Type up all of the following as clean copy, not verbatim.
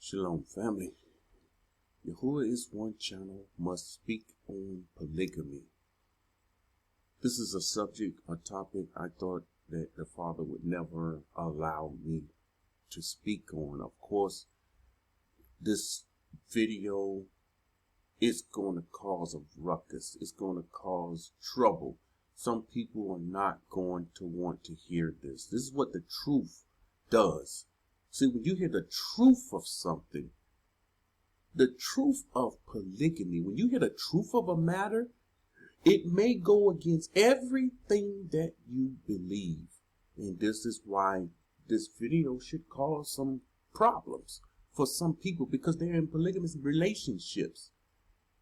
Shalom, family. Yahuah is one channel must speak on polygamy. This is a subject, a topic I thought that the Father would never allow me to speak on. Of course, this video is going to cause a ruckus. It's going to cause trouble. Some people are not going to want to hear this. This is what the truth does. See, when you hear the truth of something, the truth of polygamy, when you hear the truth of a matter, it may go against everything that you believe. And this is why this video should cause some problems for some people because they're in polygamous relationships.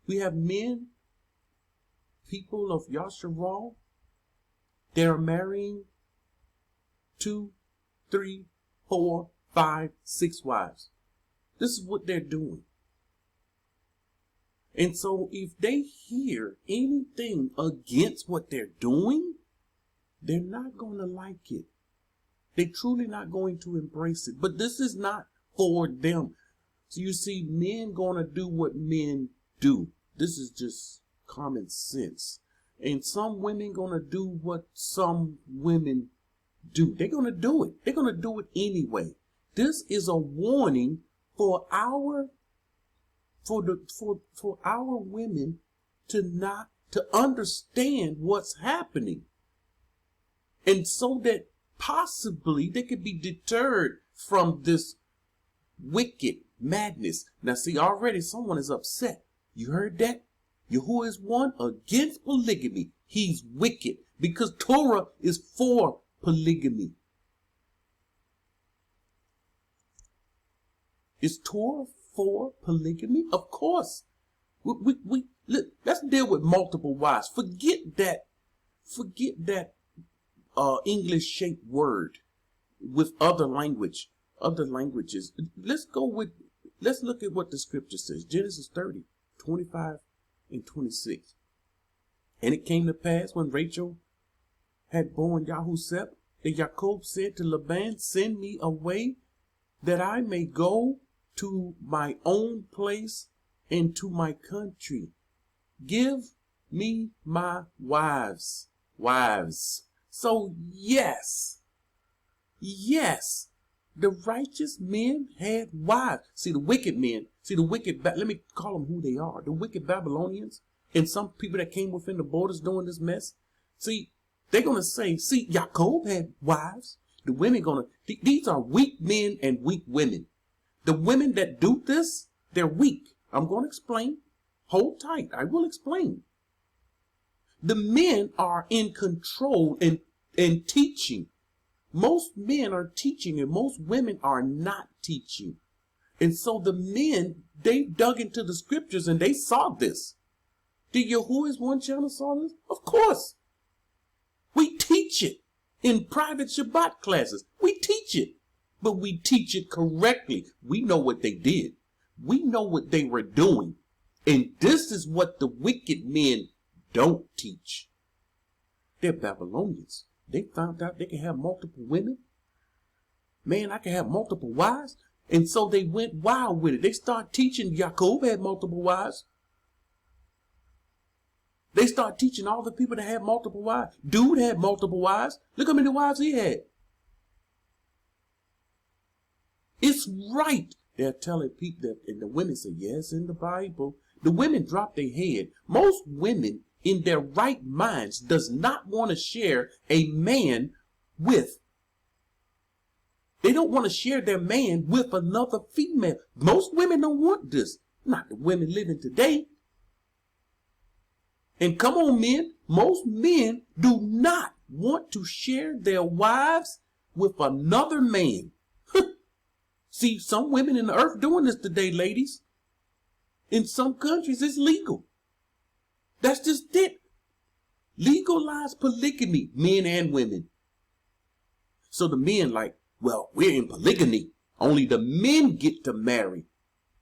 We have men, people of Yahuah, they're marrying 2, 3, 4, 5, 6 wives. This is what they're doing. And so if they hear anything against what they're doing, they're not going to like it. They're truly not going to embrace it. But this is not for them. So you see, men going to do what men do. This is just common sense. And some women going to do what some women do. They're going to do it. They're going to do it anyway. This is a warning for our women to understand what's happening. And so that possibly they could be deterred from this wicked madness. Now see, already someone is upset. You heard that? Yahuah is one against polygamy. He's wicked because Torah is for polygamy. Is Torah for polygamy? Of course. Let's deal with multiple wives. Forget that English shaped word with other languages. Let's look at what the scripture says. Genesis 30, 25 and 26. And it came to pass when Rachel had borne Yahuah, that Jacob said to Laban, send me away that I may go to my own place and to my country. Give me my wives. So yes, the righteous men had wives. See, the wicked men, let me call them who they are. The wicked Babylonians and some people that came within the borders doing this mess. See, they're going to say, see, Jacob had wives. The women these are weak men and weak women. The women that do this, they're weak. I'm going to explain. Hold tight. I will explain. The men are in control and teaching. Most men are teaching and most women are not teaching. And so the men, they dug into the scriptures and they saw this. Did Yahuah's one channel saw this? Of course. We teach it in private Shabbat classes. We teach it. But we teach it correctly. We know what they did. We know what they were doing. And this is what the wicked men don't teach. They're Babylonians. They found out they can have multiple women. Man, I can have multiple wives. And so they went wild with it. They start teaching Jacob had multiple wives. They start teaching all the people that had multiple wives. Dude had multiple wives. Look how many wives he had. It's right. They're telling people that, and the women say, yes, in the Bible. The women drop their head. Most women in their right minds does not want to share a man with. They don't want to share their man with another female. Most women don't want this. Not the women living today. And come on, men. Most men do not want to share their wives with another man. See, some women in the earth doing this today, ladies. In some countries, it's legal. That's just it. Legalize polygamy, men and women. So the men like, well, we're in polygamy. Only the men get to marry.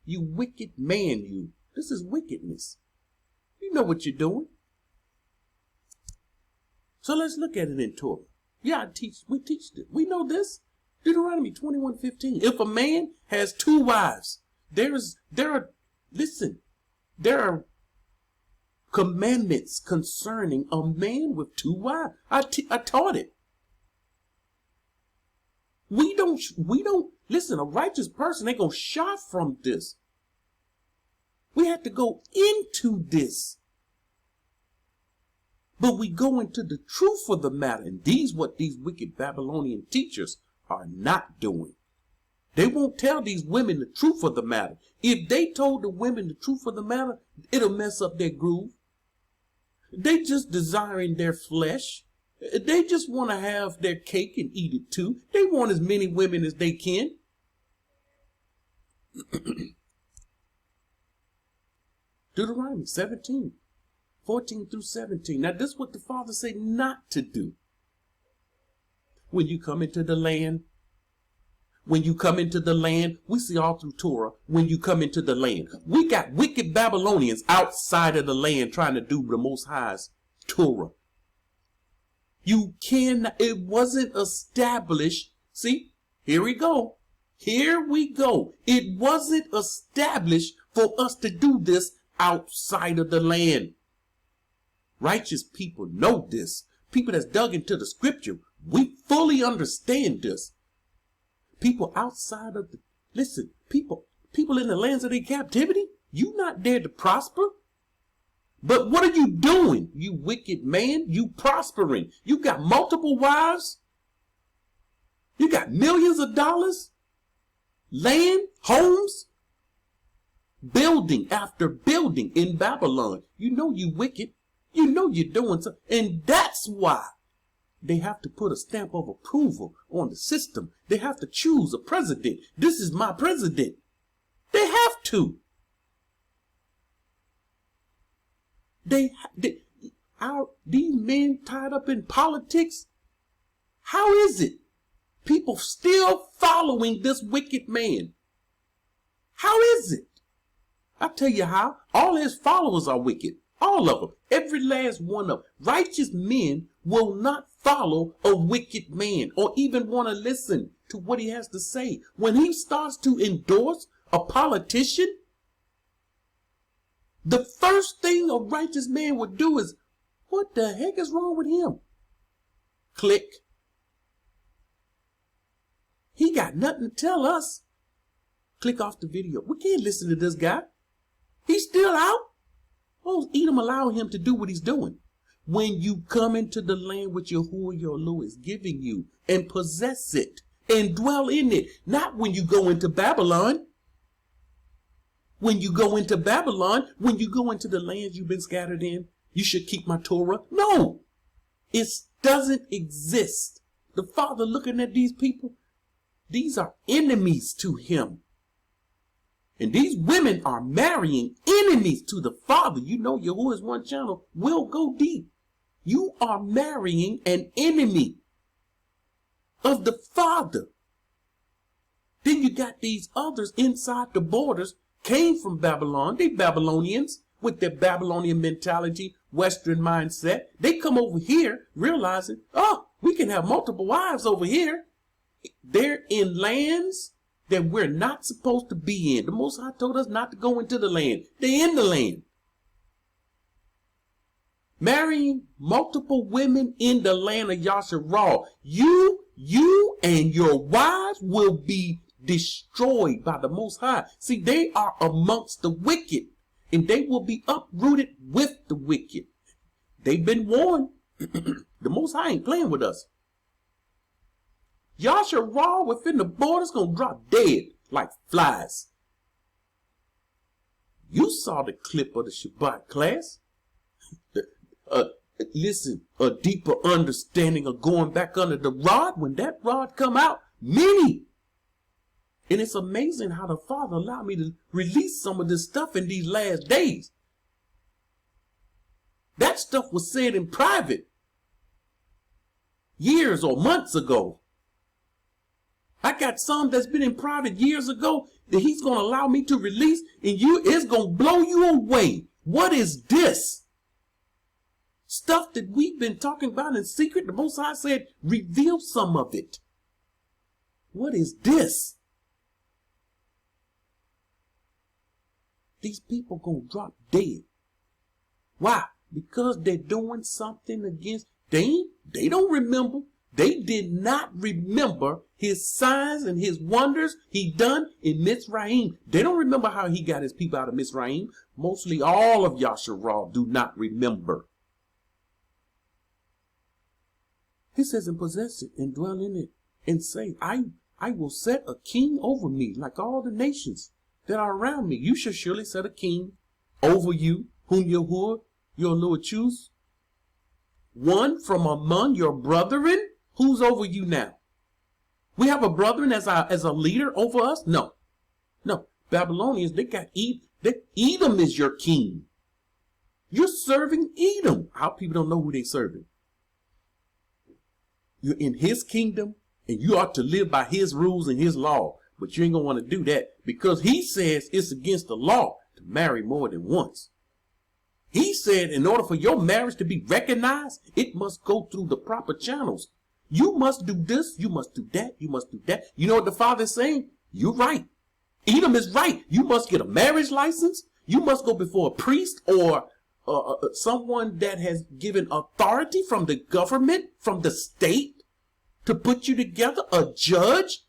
You wicked man, you. This is wickedness. You know what you're doing. So let's look at it in Torah. Yeah, we teach this. We know this. Deuteronomy 21:15. If a man has 2 wives, Listen, there are commandments concerning a man with two wives. I taught it. We don't, listen, a righteous person ain't gonna shy from this. We have to go into this. But we go into the truth of the matter. And what these wicked Babylonian teachers are not doing. They won't tell these women the truth of the matter. If they told the women the truth of the matter, it'll mess up their groove. They just desiring their flesh. They just want to have their cake and eat it too. They want as many women as they can. Deuteronomy 17, 14 through 17. Now this is what the Father said not to do. When you come into the land, we see all through Torah, when you come into the land. We got wicked Babylonians outside of the land trying to do the Most High's Torah. It wasn't established. See, here we go. It wasn't established for us to do this outside of the land. Righteous people know this. People that's dug into the scripture, we fully understand this. People outside of people in the lands of their captivity, you not there to prosper. But what are you doing, you wicked man? You prospering. You got multiple wives. You got millions of dollars, land, homes, building after building in Babylon. You know you wicked. You know you're doing something. And that's why they have to put a stamp of approval on the system. They have to choose a president. This is my president. They have to. These men tied up in politics, how is it people still following this wicked man? How is it? I'll tell you how. All his followers are wicked. All of them. Every last one of them. Righteous men will not follow a wicked man or even want to listen to what he has to say. When he starts to endorse a politician, the first thing a righteous man would do is, what the heck is wrong with him? Click. He got nothing to tell us. Click off the video. We can't listen to this guy. He's still out. Oh, Edom allow him to do what he's doing. When you come into the land which Yahuah your Lord is giving you and possess it and dwell in it. Not when you go into Babylon. When you go into Babylon, when you go into the lands you've been scattered in, you should keep my Torah. No, it doesn't exist. The Father looking at these people, these are enemies to him. And these women are marrying enemies to the Father. You know Yahuah's One channel will go deep. You are marrying an enemy of the Father. Then you got these others inside the borders, came from Babylon. They Babylonians with their Babylonian mentality, Western mindset. They come over here realizing, oh, we can have multiple wives over here. They're in lands that we're not supposed to be in. The Most High told us not to go into the land. They're in the land. Marrying multiple women in the land of Yasharal. You and your wives will be destroyed by the Most High. See, they are amongst the wicked, and they will be uprooted with the wicked. They've been warned. The Most High ain't playing with us. Yasharal within the borders gonna drop dead like flies. You saw the clip of the Shabbat class. Listen, a deeper understanding of going back under the rod. When that rod come out, many. And it's amazing how the Father allowed me to release some of this stuff in these last days. That stuff was said in private years or months ago. I got some that's been in private years ago that he's going to allow me to release, and it's going to blow you away. What is this? Stuff that we've been talking about in secret. The Most High said, reveal some of it. What is this? these people gonna drop dead. Why? Because they're doing something against, they don't remember. They did not remember his signs and his wonders he done in Mitzrayim. They don't remember how he got his people out of Mitzrayim. Mostly all of Yahuah do not remember. He says, and possess it and dwell in it and say, I will set a king over me like all the nations that are around me. You shall surely set a king over you, whom Yahuah, your Lord, choose. One from among your brethren. Who's over you now? We have a brethren as a leader over us? No. Babylonians, they got Edom is your king. You're serving Edom. Our people don't know who they're serving. You're in his kingdom, and you ought to live by his rules and his law. But you ain't going to want to do that because he says it's against the law to marry more than once. He said in order for your marriage to be recognized, it must go through the proper channels. You must do this, you must do that, you must do that. You know what the Father is saying? You're right. Edom is right. You must get a marriage license. You must go before a priest or someone that has given authority from the government, from the state, to put you together, a judge.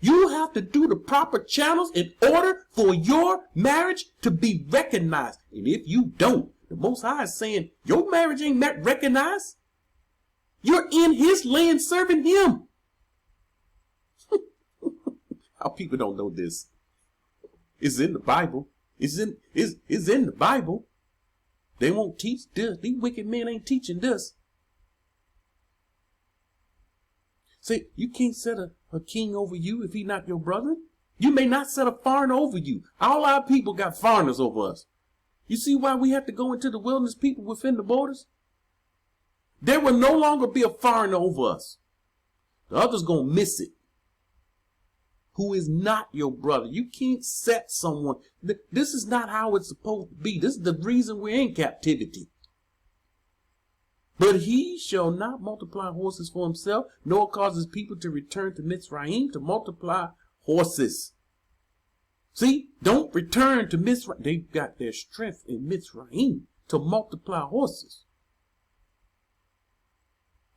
You have to do the proper channels in order for your marriage to be recognized. And if you don't, the Most High is saying your marriage ain't recognized. You're in his land serving him. Our people don't know this. It's in the Bible. It's in the Bible. They won't teach this. These wicked men ain't teaching this. Say, you can't set a king over you if he's not your brother. You may not set a foreigner over you. All our people got foreigners over us. You see why we have to go into the wilderness, people within the borders? There will no longer be a foreigner over us. The other's going to miss it. Who is not your brother. You can't set someone. This is not how it's supposed to be. This is the reason we're in captivity. But he shall not multiply horses for himself, nor cause his people to return to Mitzrayim to multiply horses. See, don't return to Mitzrayim. They've got their strength in Mitzrayim to multiply horses.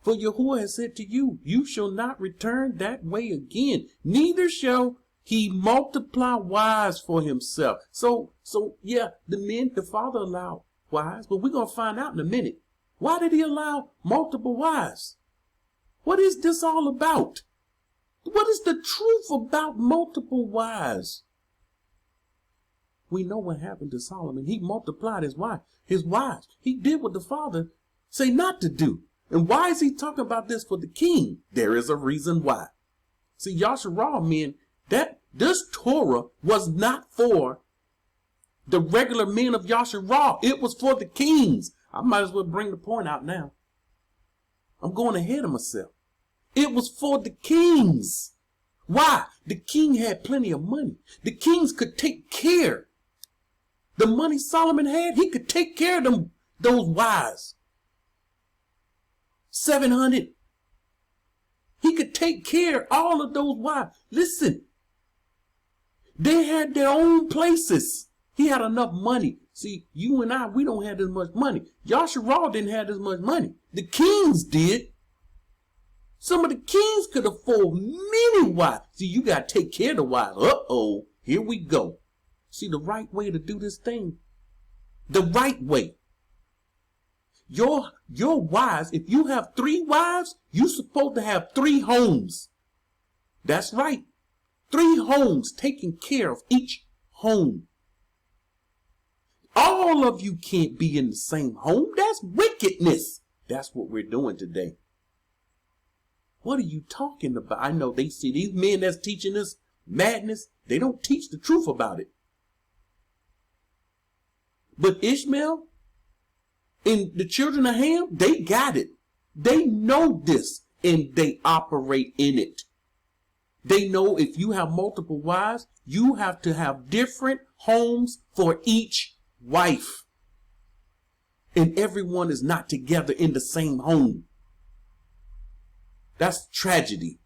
For Yahuah has said to you, you shall not return that way again, neither shall he multiply wives for himself. So yeah, the Father allowed wives, but we're going to find out in a minute. Why did he allow multiple wives? What is this all about? What is the truth about multiple wives? We know what happened to Solomon. He multiplied his wives. He did what the Father say not to do. And why is he talking about this for the king? There is a reason why. See, Yahuah, men, that this Torah was not for the regular men of Yahuah. It was for the kings. I might as well bring the point out now. I'm going ahead of myself. It was for the kings. Why? The king had plenty of money. The kings could take care. The money Solomon had, he could take care of those wives. 700. He could take care of all of those wives. Listen, they had their own places. He had enough money. See, you and I, we don't have as much money. Yahuah didn't have as much money. The kings did. Some of the kings could afford many wives. See, you got to take care of the wives. Uh-oh, here we go. See, the right way to do this thing. The right way. Your wives, if you have 3 wives, you're supposed to have 3 homes. That's right. 3 homes, taking care of each home. All of you can't be in the same home. That's wickedness. That's what we're doing today. What are you talking about? I know they see these men that's teaching us madness. They don't teach the truth about it. But Ishmael and the children of Ham, they got it. They know this and they operate in it. They know if you have multiple wives, you have to have different homes for each wife. And everyone is not together in the same home. That's tragedy.